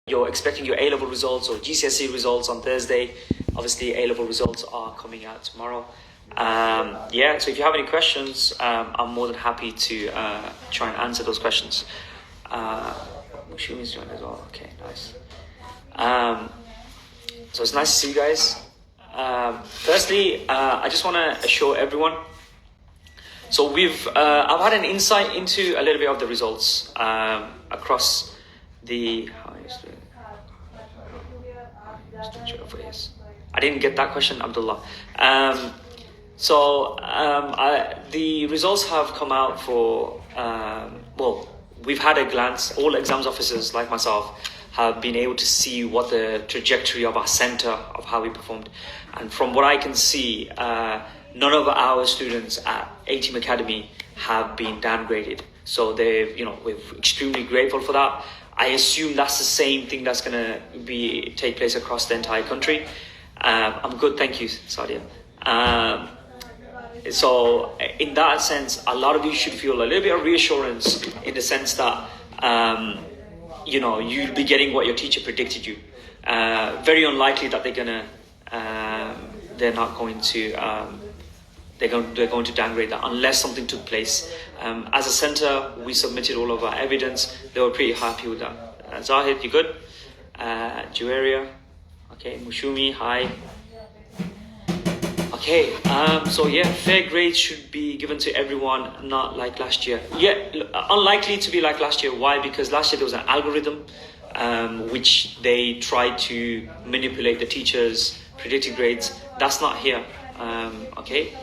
you're expecting your A-level results or GCSE results on Thursday. Obviously, A-level results are coming out tomorrow. Yeah, so if you have any questions, I'm more than happy to try and answer those questions. Mushumi's joined as well. Okay, nice. So it's nice to see you guys. Firstly, I just want to assure everyone. So I've had an insight into a little bit of the results across the. I didn't get that question, Abdullah. The results have come out for, we've had a glance. All exams officers like myself have been able to see what the trajectory of our center, of how we performed. And from what I can see, none of our students at A-Team Academy have been downgraded. So we're extremely grateful for that. I assume that's the same thing that's going to take place across the entire country. I'm good, thank you, Sadia. So in that sense, a lot of you should feel a little bit of reassurance in the sense that, you'll be getting what your teacher predicted you. Very unlikely that they're going to downgrade that unless something took place. As a center, we submitted all of our evidence. They were pretty happy with that. Zahid, you good? Juwaria, okay. Mushumi, hi. Okay, fair grades should be given to everyone, not like last year. Yeah, unlikely to be like last year. Why? Because last year there was an algorithm which they tried to manipulate the teachers' predicted grades. That's not here. Okay.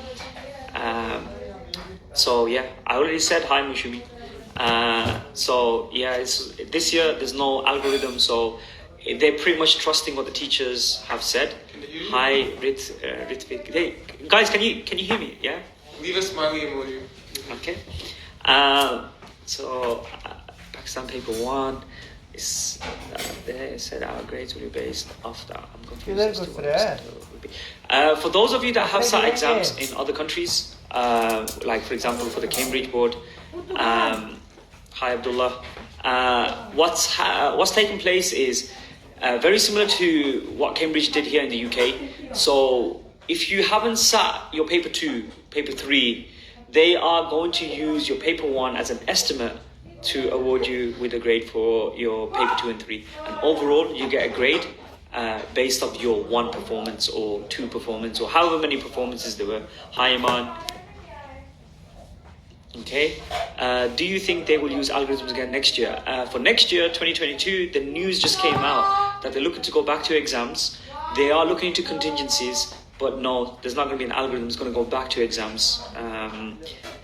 I already said hi, Mushumi. This year there's no algorithm, so they're pretty much trusting what the teachers have said. Hi, Ritvik. Hey, guys, can you hear me? Yeah. Leave a smiley emoji. Okay. Pakistan paper 1 is they said our grades will be based off that. I'm confused as to what it will be. For those of you that have sat exams in other countries, like for example for the Cambridge board, hi Abdullah. What's taken place is very similar to what Cambridge did here in the UK. So if you haven't sat your paper 2, paper 3, they are going to use your paper 1 as an estimate to award you with a grade for your paper 2 and 3. And overall, you get a grade based off your 1 performance or 2 performance or however many performances there were. Hi, Iman. Okay. Do you think they will use algorithms again next year? For next year, 2022, the news just came out that they're looking to go back to exams. They are looking into contingencies, but no, there's not going to be an algorithm. It's going to go back to exams.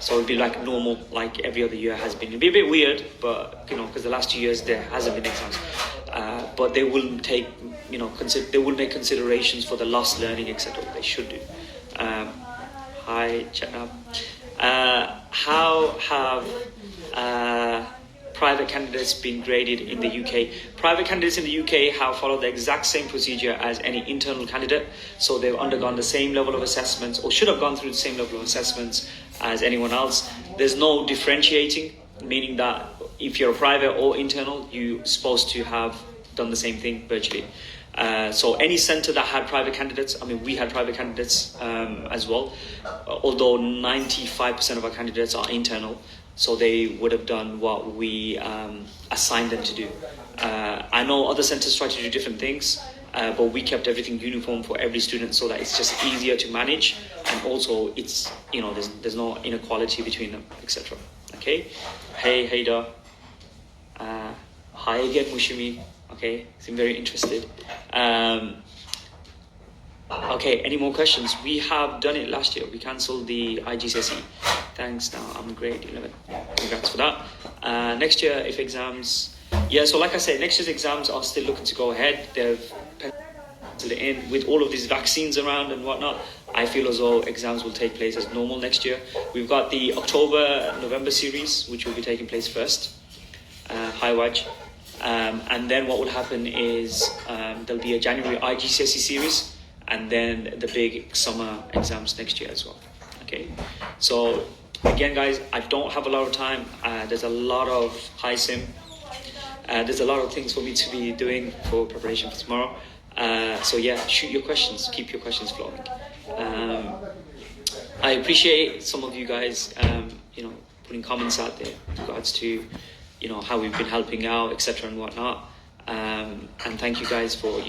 So it'll be like normal, like every other year has been. It'll be a bit weird, but because the last 2 years there hasn't been exams. But they will take, they will make considerations for the lost learning, etc. They should do. Hi, Chetnab. How have private candidates been graded in the UK? Private candidates in the UK have followed the exact same procedure as any internal candidate. So they've undergone the same level of assessments, or should have gone through the same level of assessments as anyone else. There's no differentiating, meaning that if you're a private or internal, you're supposed to have done the same thing virtually. So any centre that had private candidates, we had private candidates as well, although 95% of our candidates are internal, so they would have done what we assigned them to do. I know other centres try to do different things, but we kept everything uniform for every student so that it's just easier to manage, and also it's, there's no inequality between them, etc. Okay? Hey, Haida. Hi again, Mushimi. Okay, seem very interested. Okay, any more questions? We have done it last year. We cancelled the IGCSE. Thanks, now I'm grade 11. Congrats for that. Next year, if exams... Yeah, so like I said, next year's exams are still looking to go ahead. They've penciled it in with all of these vaccines around and whatnot. I feel as though exams will take place as normal next year. We've got the October-November series, which will be taking place first. Hi, Waj. And then what will happen is there'll be a January IGCSE series, and then the big summer exams next year as well. Okay, so again, guys, I don't have a lot of time. There's a lot of hi Sim. There's a lot of things for me to be doing for preparation for tomorrow. So yeah, shoot your questions, keep your questions flowing. I appreciate some of you guys, putting comments out there with regards to, how we've been helping out, etc. and whatnot. And thank you guys for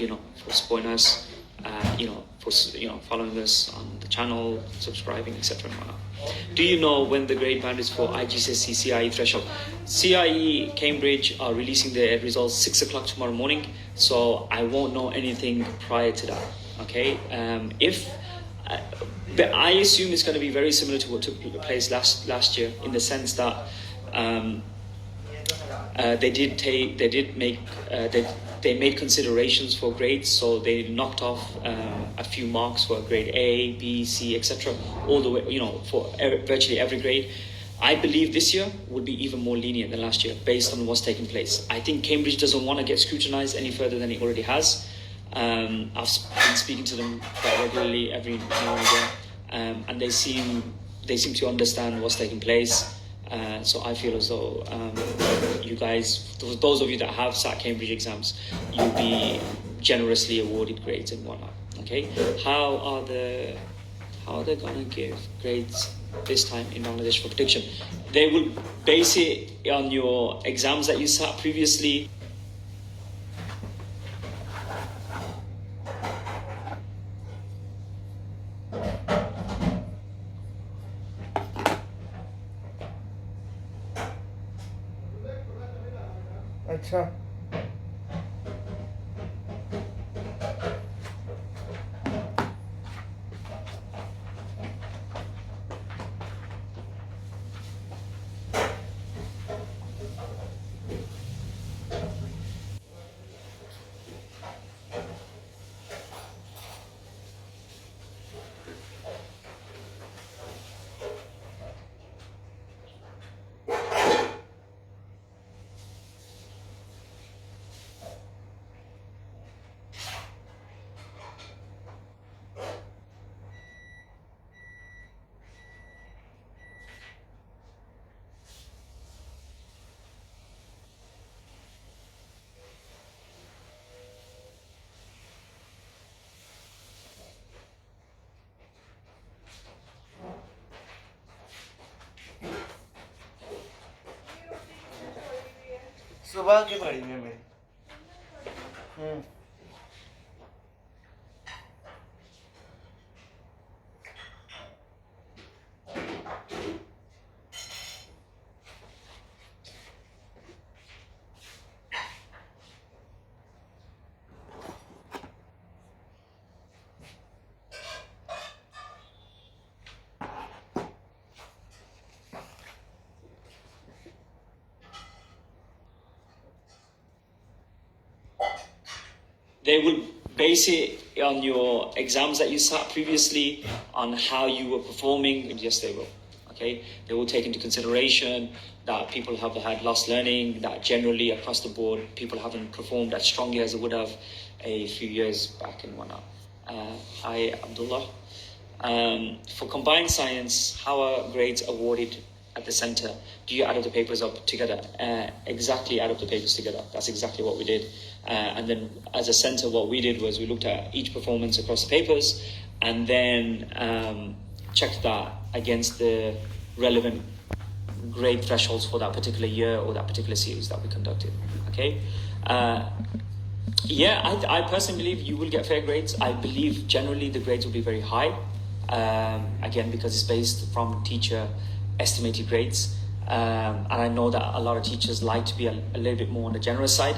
supporting us, following us on the channel, subscribing, etc. and whatnot. Do you know when the grade boundaries for IGCSE CIE threshold? CIE Cambridge are releasing their results 6 o'clock tomorrow morning, so I won't know anything prior to that. Okay, but I assume it's going to be very similar to what took place last year, in the sense that they made considerations for grades, so they knocked off a few marks for grade A, B, C, etc. all the way, for virtually every grade. I believe this year will be even more lenient than last year, based on what's taking place. I think Cambridge doesn't want to get scrutinized any further than it already has. I've been speaking to them quite regularly every now and again, and they seem to understand what's taking place. So I feel as though you guys, those of you that have sat Cambridge exams, you'll be generously awarded grades and whatnot. Okay, how are they gonna give grades this time in Bangladesh for prediction? They will base it on your exams that you sat previously. अच्छा सुबह की पड़ी है मेरी They will base it on your exams that you sat previously, on how you were performing. Yes, they will. Okay, they will take into consideration that people have had lost learning, that generally across the board people haven't performed as strongly as they would have a few years back and whatnot. Hi, Abdullah. For combined science, how are grades awarded at the centre? Do you add up the papers up together? Exactly, add up the papers together. That's exactly what we did. And then as a centre, what we did was we looked at each performance across the papers and then checked that against the relevant grade thresholds for that particular year or that particular series that we conducted. Okay. I personally believe you will get fair grades. I believe generally the grades will be very high. Again, because it's based from teacher estimated grades. And I know that a lot of teachers like to be a little bit more on the generous side.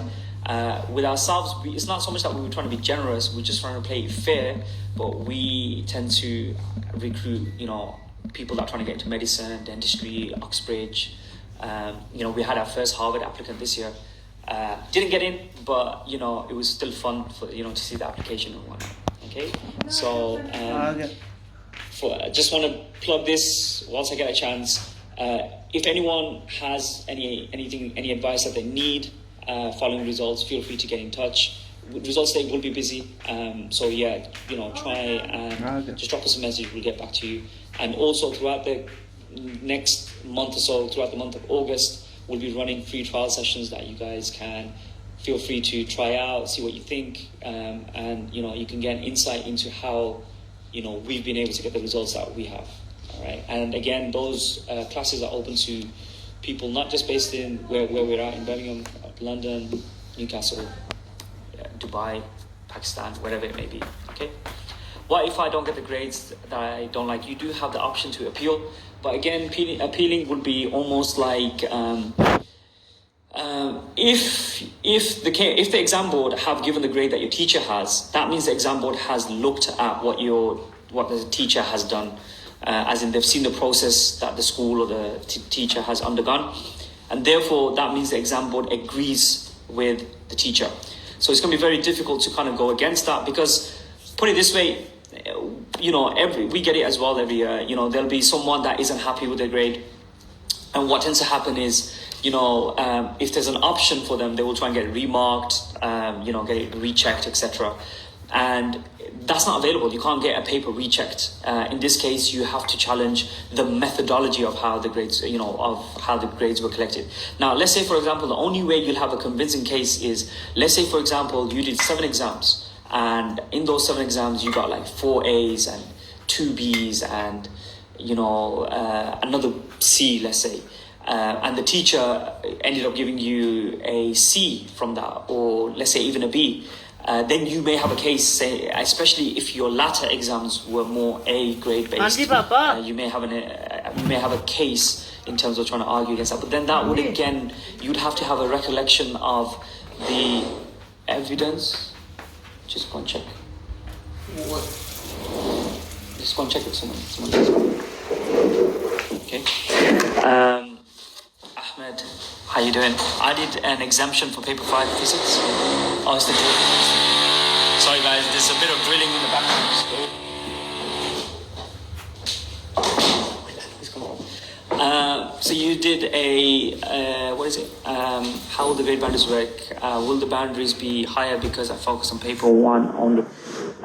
With ourselves, it's not so much that we were trying to be generous, we're just trying to play it fair, but we tend to recruit, people that are trying to get into medicine, dentistry, Oxbridge. We had our first Harvard applicant this year. Didn't get in, but, it was still fun for, to see the application and whatnot. Okay? So, I just want to plug this once I get a chance. If anyone has any advice that they need following results, feel free to get in touch. Results day will be busy, so try and just drop us a message. We'll get back to you. And also throughout the next month or so, throughout the month of August, we'll be running free trial sessions that you guys can feel free to try out, see what you think, and you can get insight into how we've been able to get the results that we have. All right, and again, those classes are open to people not just based in where we're at in Birmingham, London, Newcastle, Dubai, Pakistan, wherever it may be. Okay. What if I don't get the grades that I don't like? You do have the option to appeal, but again, appealing would be almost like if the exam board have given the grade that your teacher has, that means the exam board has looked at what the teacher has done, as in they've seen the process that the school or the teacher has undergone, and therefore that means the exam board agrees with the teacher. So it's going to be very difficult to kind of go against that, because put it this way, we get it as well every year. There'll be someone that isn't happy with their grade, and what tends to happen is, if there's an option for them, they will try and get it remarked, get it rechecked, etc. And that's not available. You can't get a paper rechecked. In this case, you have to challenge the methodology of how the grades, were collected. Now, let's say, for example, the only way you'll have a convincing case is, let's say, for example, you did 7 exams, and in those 7 exams, you got like 4 A's and 2 B's and, another C, let's say. And the teacher ended up giving you a C from that, or let's say even a B. Then you may have a case, say, especially if your latter exams were more A grade based. You may have a case in terms of trying to argue against that. But then that would again, you'd have to have a recollection of the evidence. Just go and check. What? Just go and check with someone else. Okay. Ahmed, how you doing? I did an exemption for paper 5 physics. Oh, it's the drill. Sorry guys, there's a bit of drilling in the background. So you did how will the grade boundaries work? Will the boundaries be higher because I focus on paper 1 only?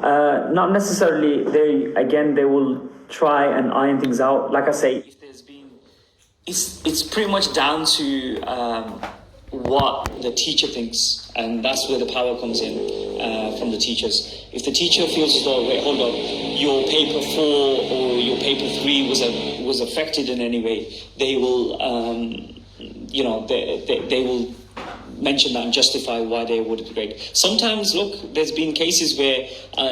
Not necessarily. They will try and iron things out. Like I say, if there's been, it's pretty much down to what the teacher thinks, and that's where the power comes in from the teachers. If the teacher feels as though, wait, hold on, your paper 4 or your paper 3 was affected in any way, they will, they will mention that and justify why they awarded the grade. Sometimes, look, there's been cases where,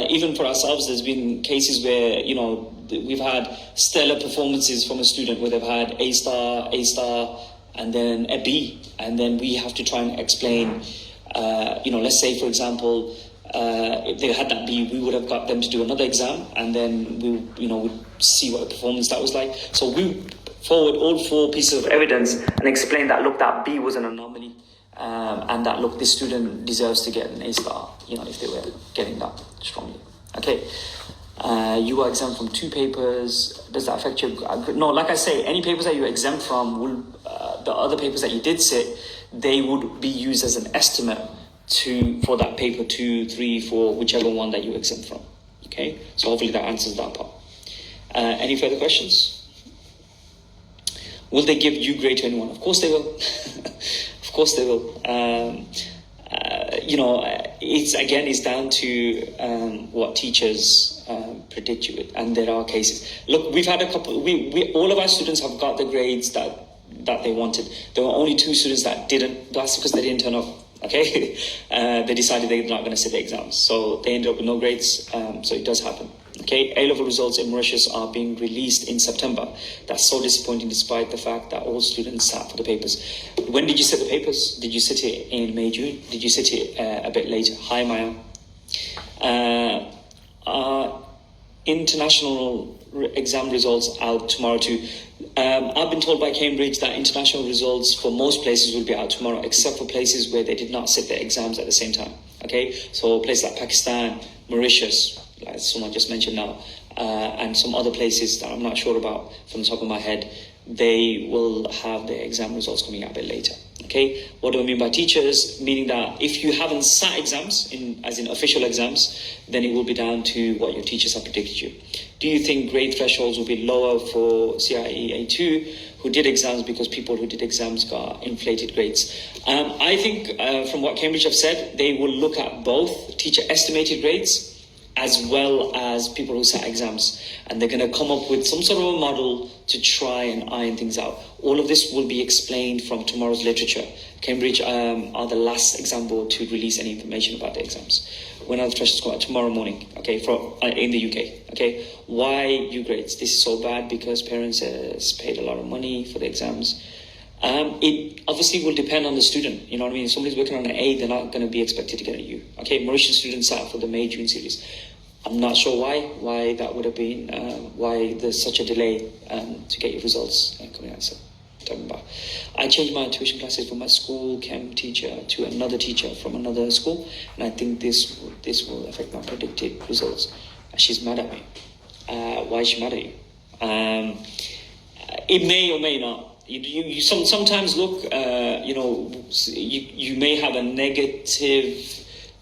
even for ourselves, there's been cases where, we've had stellar performances from a student where they've had A star, and then a B, and then we have to try and explain, let's say, for example, if they had that B, we would have got them to do another exam, and then we'd see what performance that was like. So we forward all 4 pieces of evidence and explain that, look, that B was an anomaly, and that, look, this student deserves to get an A star, if they were getting that strongly. Okay. You were exempt from 2 papers. Does that affect you? No, like I say, any papers that you're exempt from will, the other papers that you did sit, they would be used as an estimate for that paper 2, 3, 4, whichever one that you're exempt from. Okay, so hopefully that answers that part. Any further questions? Will they give you grade to anyone? Of course they will. Of course they will. It's down to what teachers predict you with, and there are cases. Look, we've had a couple. We all of our students have got the grades that they wanted. There were only 2 students that didn't. That's because they didn't turn up. Okay, they decided they're not going to sit the exams, so they ended up with no grades. So it does happen. Okay, A-level results in Mauritius are being released in September. That's so disappointing, despite the fact that all students sat for the papers. When did you sit the papers? Did you sit it in May, June? Did you sit it a bit later? Hi, Maya. International exam results out tomorrow too. I've been told by Cambridge that international results for most places will be out tomorrow, except for places where they did not sit their exams at the same time. Okay, so places like Pakistan, Mauritius, like someone just mentioned now, and some other places that I'm not sure about from the top of my head, they will have their exam results coming out a bit later. Okay, what do I mean by teachers? Meaning that if you haven't sat exams, as in official exams, then it will be down to what your teachers have predicted you. Do you think grade thresholds will be lower for CIE A2 who did exams because people who did exams got inflated grades? I think from what Cambridge have said, they will look at both teacher estimated grades as well as people who sat exams. And they're going to come up with some sort of a model to try and iron things out. All of this will be explained from tomorrow's literature. Cambridge are the last exam board to release any information about the exams. When are the thresholds go out? Tomorrow morning, okay, in the UK, okay? Why U grades? This is so bad because parents has paid a lot of money for the exams. It obviously will depend on the student, you know what I mean? If somebody's working on an A, they're not going to be expected to get a U. Okay, Mauritian students sat for the May-June series. I'm not sure why that would have been, why there's such a delay to get your results coming out. So, I changed my tuition classes from my school chem teacher to another teacher from another school, and I think this will affect my predicted results. She's mad at me. Why is she mad at you? It may or may not. You sometimes look, you may have a negative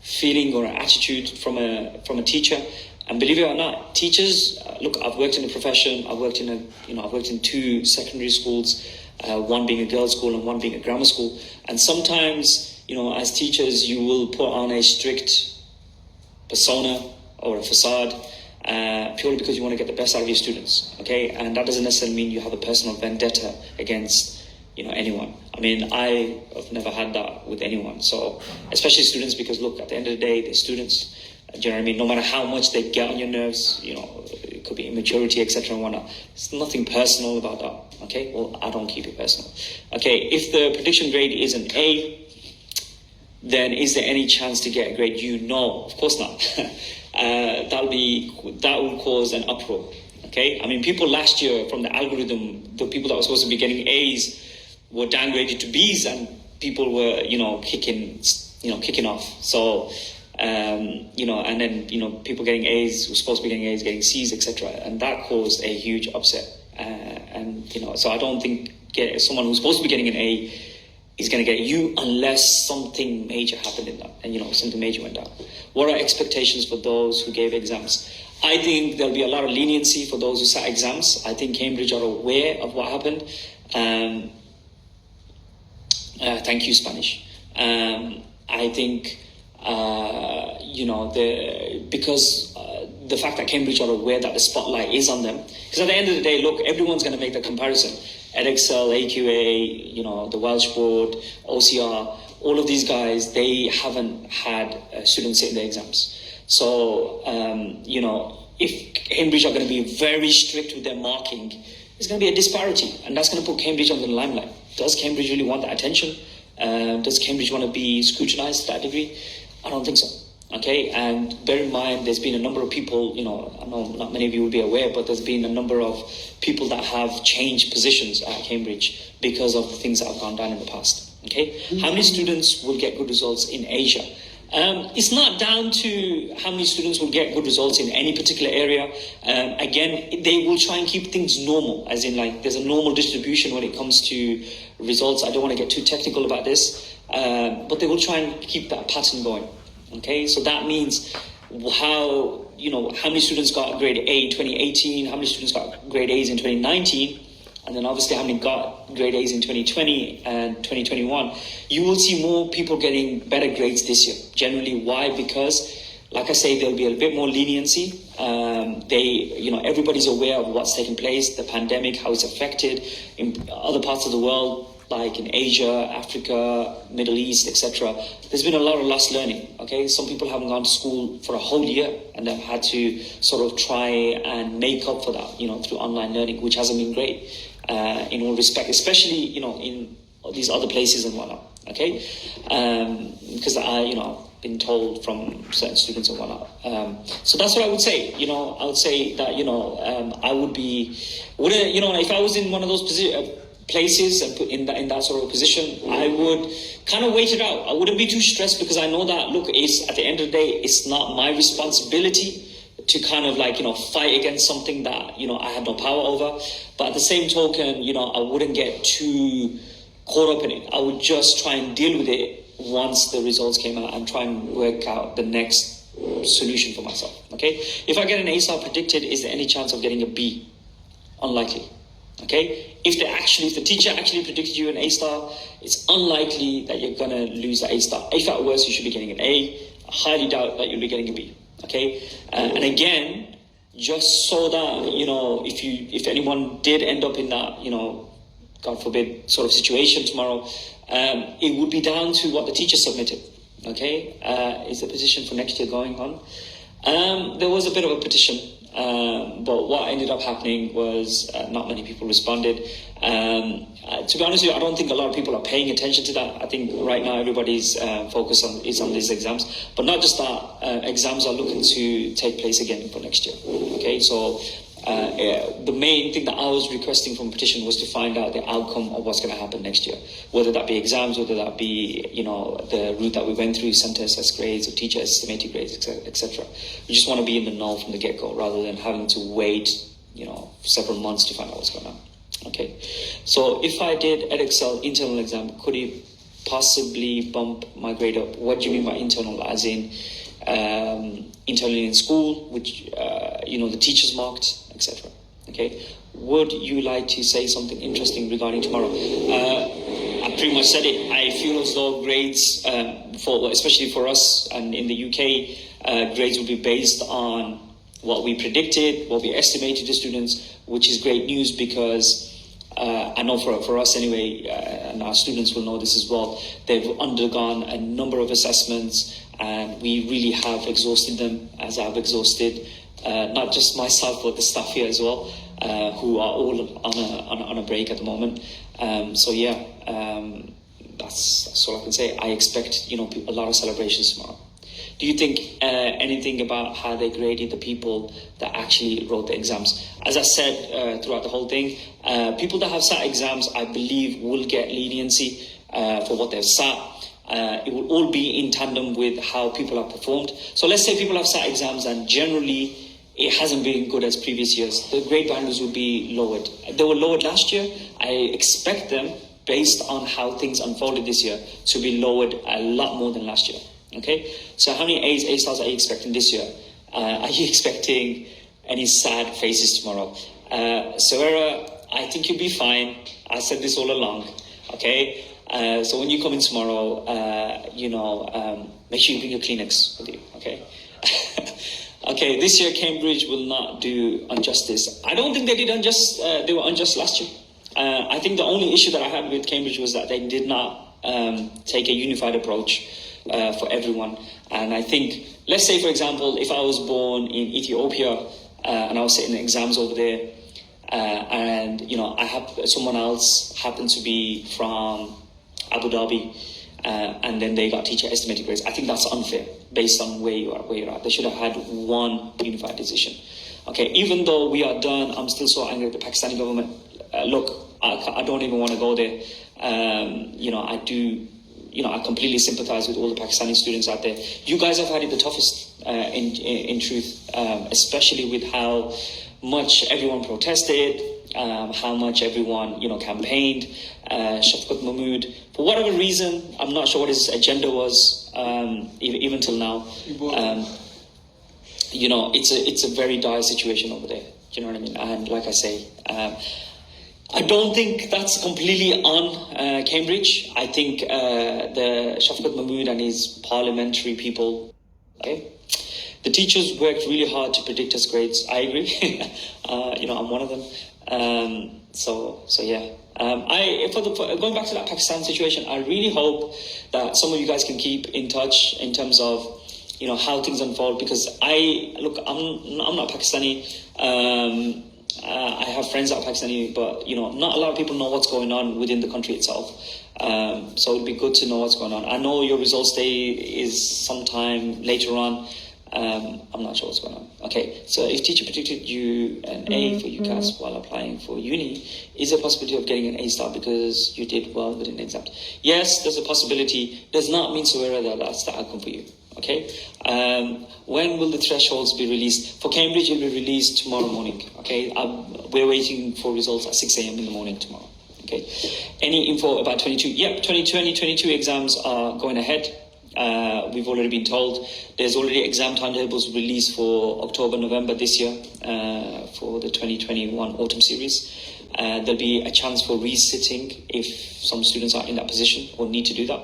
feeling or attitude from a teacher, and believe it or not, teachers. Look, I've worked in a profession. I've worked in 2 secondary schools, one being a girls' school and one being a grammar school. And sometimes, as teachers, you will put on a strict persona or a facade. Purely because you want to get the best out of your students, okay? And that doesn't necessarily mean you have a personal vendetta against, anyone. I mean, I have never had that with anyone. So, especially students, because look, at the end of the day, they're students. Do you know what I mean? No matter how much they get on your nerves, it could be immaturity, etc. and whatnot. It's nothing personal about that, okay? Well, I don't keep it personal. Okay, if the prediction grade is an A, then is there any chance to get a grade U? No, of course not. That will cause an uproar. Okay, I mean, people last year from the algorithm, the people that were supposed to be getting A's were downgraded to B's, and people were kicking off. So and then people getting A's were supposed to be getting A's, getting C's, etc. And that caused a huge upset. So I don't think someone who's supposed to be getting an A is going to get U unless something major happened in that, and something major went down. What are expectations for those who gave exams? I think there'll be a lot of leniency for those who sat exams. I think Cambridge are aware of what happened. Thank you, Spanish. I think because the fact that Cambridge are aware that the spotlight is on them, because at the end of the day, look, everyone's going to make the comparison. Edexcel, AQA, the Welsh Board, OCR, all of these guys, they haven't had students sit in the exams. So, if Cambridge are going to be very strict with their marking, there's going to be a disparity, and that's going to put Cambridge on the limelight. Does Cambridge really want that attention? Does Cambridge want to be scrutinized to that degree? I don't think so. Okay, and bear in mind, there's been a number of people, I know not many of you will be aware, but there's been a number of people that have changed positions at Cambridge because of the things that have gone down in the past. Okay, How many students will get good results in Asia? It's not down to how many students will get good results in any particular area. Again, they will try and keep things normal, as in there's a normal distribution when it comes to results. I don't want to get too technical about this, but they will try and keep that pattern going. Okay, so that means how many students got grade A in 2018, how many students got grade A's in 2019, and then obviously how many got grade A's in 2020 and 2021. You will see more people getting better grades this year. Generally, why? Because, like I say, there'll be a bit more leniency. Everybody's aware of what's taking place, the pandemic, how it's affected in other parts of the world, like in Asia, Africa, Middle East, etc. There's been a lot of lost learning, okay? Some people haven't gone to school for a whole year, and they've had to sort of try and make up for that, through online learning, which hasn't been great in all respect, especially, in these other places and whatnot, okay? Because I've been told from certain students and whatnot. So that's what I would say. I would say that, I would be, if I was in one of those places and put in that sort of position, I would kind of wait it out. I wouldn't be too stressed, because I know that, look, it's at the end of the day, it's not my responsibility to kind of fight against something that, I have no power over. But at the same token, I wouldn't get too caught up in it. I would just try and deal with it once the results came out and try and work out the next solution for myself. Okay, if I get an A star predicted, is there any chance of getting a B? Unlikely. Okay, if the teacher actually predicted you an A star, it's unlikely that you're gonna lose the A star. If at worst, you should be getting an A. I highly doubt that you'll be getting a B. Okay, and again, just so that if anyone did end up in that, God forbid, sort of situation tomorrow, it would be down to what the teacher submitted. Okay, is the petition for next year going on? There was a bit of a petition, but what ended up happening was not many people responded. To be honest with you, I don't think a lot of people are paying attention to that. I think right now everybody's focus is on these exams, but not just that. Exams are looking to take place again for next year. Okay, so the main thing that I was requesting from petition was to find out the outcome of what's going to happen next year, whether that be exams, whether that be the route that we went through, center assessed grades or teacher estimated grades, etc. We just want to be in the know from the get-go rather than having to wait several months to find out what's going on. Okay, so if I did Edexcel internal exam, could it possibly bump my grade up? What do you mean by internal? As in internally in school, which the teachers marked, etc. Okay, would you like to say something interesting regarding tomorrow? I pretty much said it. I feel as though grades, especially for us and in the UK, grades will be based on what we predicted, what we estimated to students, which is great news because I know for us anyway, and our students will know this as well, they've undergone a number of assessments and we really have exhausted them, as I've exhausted not just myself but the staff here as well, who are all on a break at the moment. That's all I can say. I expect a lot of celebrations tomorrow. Do you think anything about how they graded the people that actually wrote the exams? As I said throughout the whole thing, people that have sat exams, I believe, will get leniency for what they've sat. It will all be in tandem with how people have performed. So let's say people have sat exams and generally it hasn't been good as previous years. The grade boundaries will be lowered. They were lowered last year. I expect them, based on how things unfolded this year, to be lowered a lot more than last year. Okay, so how many A's, A stars are you expecting this year? Are you expecting any sad faces tomorrow? Sarah, I think you'll be fine. I said this all along. Okay, so when you come in tomorrow, make sure you bring your Kleenex with you. Okay. Okay, this year Cambridge will not do Unjustice. I don't think they did unjust. They were unjust last year. I think the only issue that I had with Cambridge was that they did not take a unified approach for everyone. And I think, let's say, for example, if I was born in Ethiopia and I was sitting in exams over there, and I have someone else happened to be from Abu Dhabi, and then they got teacher estimated grades. I think that's unfair based on where you're at. They should have had one unified decision. Okay, even though we are done, I'm still so angry at the Pakistani government. Look, I don't even want to go there. I completely sympathize with all the Pakistani students out there. You guys have had it the toughest, in truth, especially with how much everyone protested, how much everyone, campaigned. Shafqat Mahmood, for whatever reason, I'm not sure what his agenda was, even till now. It's a very dire situation over there. Do you know what I mean? And like I say, I don't think that's completely on Cambridge. I think the Shafqat Mahmood and his parliamentary people, okay? The teachers worked really hard to predict us grades. I agree. I'm one of them. Going back to that Pakistan situation, I really hope that some of you guys can keep in touch in terms of how things unfold, because I'm not Pakistani. I have friends that are Pakistani, but not a lot of people know what's going on within the country itself. So it'd be good to know what's going on. I know your results day is sometime later on. I'm not sure what's going on. Okay, so if teacher predicted you an A for UCAS while applying for uni, is there a possibility of getting an A star because you did well within the exam? Yes, there's a possibility. Does not mean, Suera, that that's the outcome for you. Okay, when will the thresholds be released? For Cambridge, it will be released tomorrow morning. Okay, we're waiting for results at 6 a.m. in the morning tomorrow. Okay. Any info about 22? Yep, 2020, 22 exams are going ahead. We've already been told there's already exam timetables released for October, November this year for the 2021 autumn series. There'll be a chance for resitting if some students are in that position or need to do that.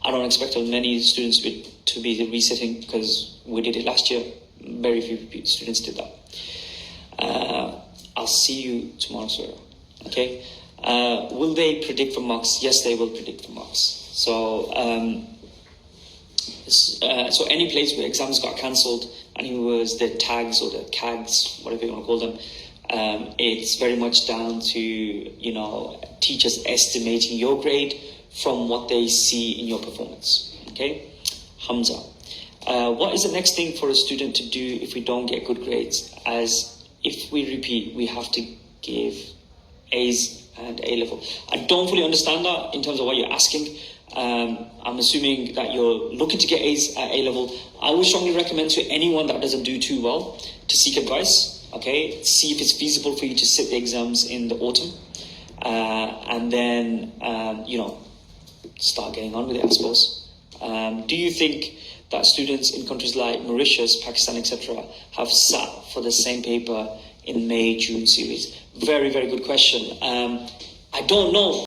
I don't expect many students to be resitting because we did it last year. Very few students did that. I'll see you tomorrow, sir. Okay. Will they predict for marks? Yes, they will predict for marks. So any place where exams got cancelled and it was the tags or the CAGs, whatever you want to call them, it's very much down to, teachers estimating your grade from what they see in your performance. Okay, Hamza. What is the next thing for a student to do if we don't get good grades? As if we repeat, we have to give A's and A level. I don't fully understand that in terms of what you're asking. I'm assuming that you're looking to get A's at A level. I would strongly recommend to anyone that doesn't do too well to seek advice. Okay, see if it's feasible for you to sit the exams in the autumn, and then start getting on with it, I suppose. Do you think that students in countries like Mauritius, Pakistan, etc. have sat for the same paper in May, June series? Very, very good question. I don't know.